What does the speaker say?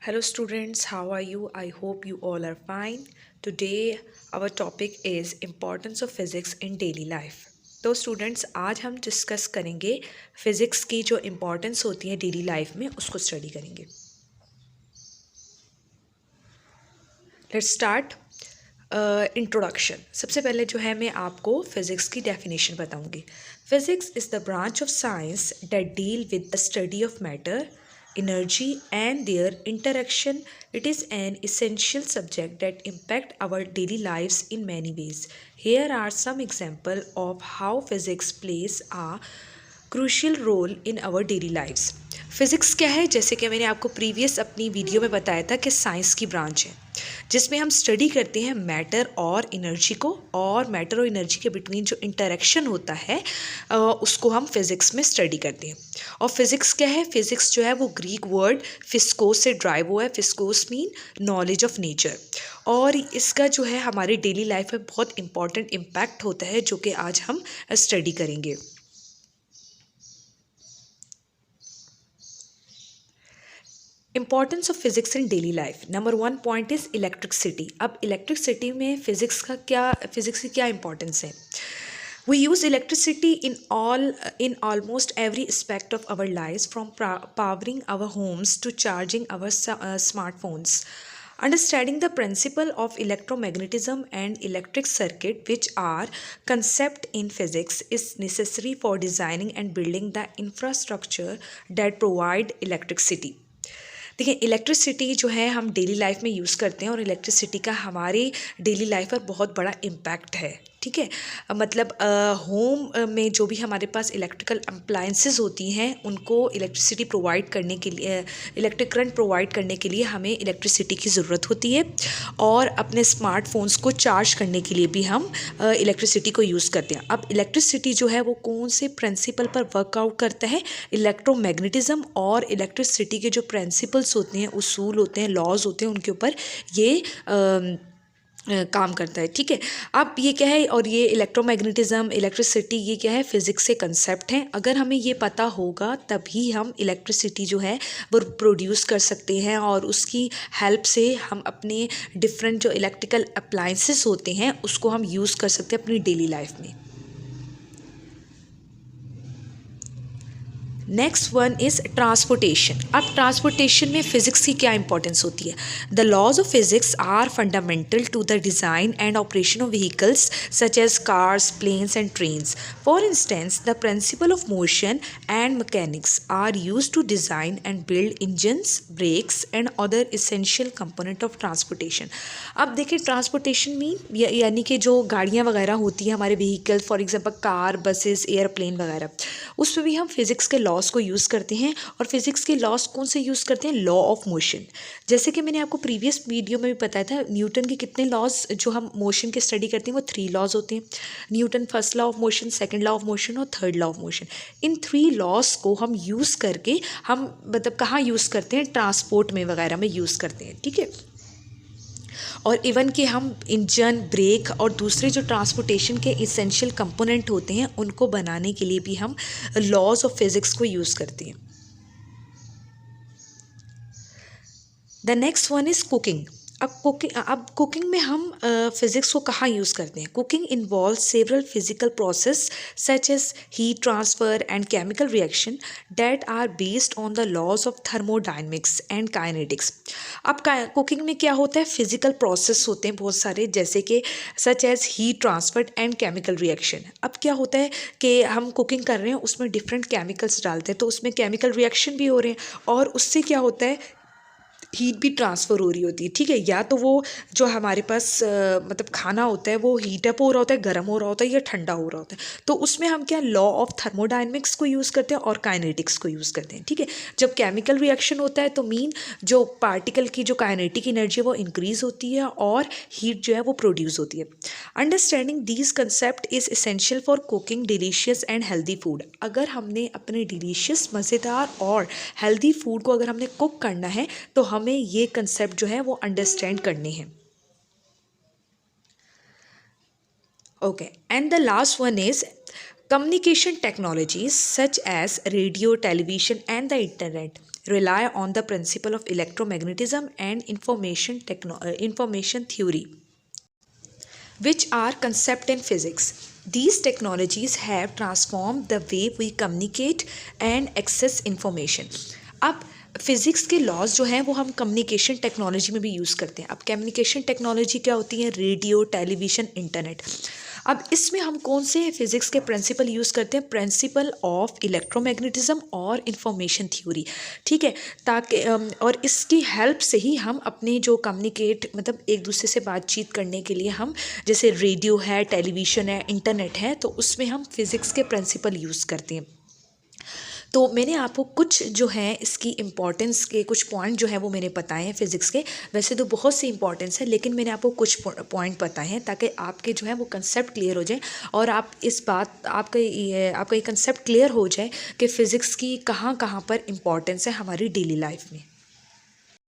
Hello students, how are you? I hope you all are fine. Today our topic is importance of physics in daily life. तो students आज हम discuss करेंगे physics की जो importance होती है daily life में उसको स्टडी करेंगे. Let's start. इंट्रोडक्शन. सबसे पहले जो है मैं आपको फिज़िक्स की डेफिनेशन बताऊंगी. Physics is the branch of science that deal with the study of matter, energy and their interaction. It is an essential subject that impact our daily lives in many ways. Here are some example of how physics plays a crucial role in our daily lifes. Physics क्या है? जैसे कि मैंने आपको previous अपनी video में बताया था कि साइंस की ब्रांच है जिसमें हम स्टडी करते हैं मैटर और एनर्जी को, और मैटर और एनर्जी के बिटवीन जो इंटरेक्शन होता है उसको हम फिज़िक्स में स्टडी करते हैं. और फिज़िक्स क्या है? फिज़िक्स जो है वो ग्रीक वर्ड फिस्कोस से ड्राइव हुआ है. फिस्कोस मीन नॉलेज ऑफ नेचर, और इसका जो है हमारी डेली लाइफ में बहुत इंपॉर्टेंट इम्पैक्ट होता है जो कि आज हम स्टडी करेंगे. Importance of physics in daily life. Number 1 point is electricity. अब इलेक्ट्रिसिटी में फिजिक्स की क्या इंपॉर्टेंस है? We use electricity in almost every aspect of our life, from powering our homes to charging our smartphones. Understanding the principle of electromagnetism and electric circuit, which are concept in physics, is necessary for designing and building the infrastructure that provide electricity. देखिए, electricity जो है हम daily life में use करते हैं और electricity का हमारी डेली लाइफ पर बहुत बड़ा इम्पैक्ट है. ठीक है, मतलब होम में जो भी हमारे पास इलेक्ट्रिकल अप्लायंसेस होती हैं उनको इलेक्ट्रिसिटी प्रोवाइड करने के लिए, इलेक्ट्रिक करंट प्रोवाइड करने के लिए हमें इलेक्ट्रिसिटी की ज़रूरत होती है. और अपने स्मार्टफोन्स को चार्ज करने के लिए भी हम इलेक्ट्रिसिटी को यूज़ करते हैं. अब इलेक्ट्रिसिटी जो है वो कौन से प्रिंसिपल पर वर्कआउट करता है? इलेक्ट्रोमैग्नेटिज्म. और इलेक्ट्रिसिटी के जो प्रिंसिपल्स होते हैं, उसूल होते हैं, लॉज होते हैं, उनके ऊपर ये काम करता है. ठीक है, अब ये क्या है? और ये इलेक्ट्रोमैग्नेटिज्म, इलेक्ट्रिसिटी, ये क्या है? फिज़िक्स से कंसेप्ट हैं. अगर हमें ये पता होगा तभी हम इलेक्ट्रिसिटी जो है वो प्रोड्यूस कर सकते हैं, और उसकी हेल्प से हम अपने डिफरेंट जो इलेक्ट्रिकल अप्लायंसेस होते हैं उसको हम यूज़ कर सकते हैं अपनी डेली लाइफ में. Next one is transportation. अब ट्रांसपोर्टेशन में फ़िज़िक्स की क्या इंपॉर्टेंस होती है? The laws of physics are fundamental to the design and operation of vehicles such as cars, planes and trains. For instance, the principle of motion and mechanics are use to design and build engines, brakes and other essential component of transportation. अब देखिए, transportation mean यानी कि जो गाड़ियाँ वगैरह होती हैं, हमारे vehicle, for example car, buses, airplane वगैरह, उस पर भी हम फिज़िक्स के लॉज को यूज़ करते हैं. और फिज़िक्स के लॉज कौन से यूज़ करते हैं? Law of motion. जैसे कि मैंने आपको प्रीवियस वीडियो में भी बताया था, न्यूटन के कितने लॉज जो हम मोशन के स्टडी करते हैं वो 3 लॉज होते हैं. Newton first law of motion, second law of motion और थर्ड लॉ ऑफ मोशन. इन 3 लॉज को हम यूज़ करके हम मतलब कहाँ यूज़ करते हैं? ट्रांसपोर्ट में वगैरह में यूज़ करते हैं. ठीक है, और इवन कि हम इंजन, ब्रेक और दूसरे जो ट्रांसपोर्टेशन के इसेंशियल कंपोनेंट होते हैं उनको बनाने के लिए भी हम लॉज ऑफ फिज़िक्स को यूज़ करते हैं. The next one is cooking. अब कुकिंग में हम फिज़िक्स को कहाँ यूज़ करते हैं? Cooking involve several physical process such as heat transfer and chemical reaction that are based on the laws of thermodynamics and kinetics. अब कुकिंग में क्या होता है? फिजिकल प्रोसेस होते हैं बहुत सारे, जैसे कि such as heat transfer and chemical reaction. अब क्या होता है कि हम कुकिंग कर रहे हैं, उसमें डिफरेंट केमिकल्स डालते हैं, तो उसमें केमिकल रिएक्शन भी हो रहे हैं, और उससे क्या होता है? हीट भी ट्रांसफ़र हो रही होती है. ठीक है, या तो वो जो हमारे पास मतलब खाना होता है वो हीट अप हो रहा होता है, गर्म हो रहा होता है, या ठंडा हो रहा होता है, तो उसमें हम क्या लॉ ऑफ थर्मोडायनेमिक्स को यूज़ करते हैं और काइनेटिक्स को यूज़ करते हैं. ठीक है, जब केमिकल रिएक्शन होता है तो मीन जो पार्टिकल की जो काइनेटिक एनर्जी है वो इंक्रीज़ होती है और हीट जो है वो प्रोड्यूस होती है. Understanding these concept is essential for cooking delicious and healthy food. अगर हमने अपने डिलीशियस, मज़ेदार और हेल्दी फूड को अगर हमने कुक करना है तो हमें ये कंसेप्ट जो है वो अंडरस्टैंड करने हैं. Okay, and the last one is Communication technologies such as radio, television, and the internet rely on the principle of electromagnetism and information theory, which are concept in physics. These technologies have transformed the way we communicate and access information. अब physics के laws जो हैं वो हम communication technology में भी use करते हैं. अब कम्युनिकेशन टेक्नोलॉजी क्या होती है? Radio, television, internet. अब इसमें हम कौन से फिज़िक्स के प्रिंसिपल यूज़ करते हैं? प्रिंसिपल ऑफ इलेक्ट्रोमैग्नेटिज्म और इंफॉर्मेशन थ्योरी. ठीक है, ताकि और इसकी हेल्प से ही हम अपने जो कम्युनिकेट मतलब एक दूसरे से बातचीत करने के लिए हम जैसे रेडियो है, टेलीविज़न है, इंटरनेट है, तो उसमें हम फिज़िक्स के प्रिंसिपल यूज़ करते हैं. तो मैंने आपको कुछ जो है इसकी इम्पॉर्टेंस के कुछ पॉइंट जो है वो मैंने बताए हैं फ़िज़िक्स के. वैसे तो बहुत सी इम्पॉर्टेंस है, लेकिन मैंने आपको कुछ पॉइंट बताए हैं ताकि आपके जो है वो कंसेप्ट क्लियर हो जाए और आप इस बात आपका ये कंसेप्ट क्लियर हो जाए कि फ़िज़िक्स की कहाँ कहाँ पर इम्पॉर्टेंस है हमारी डेली लाइफ में.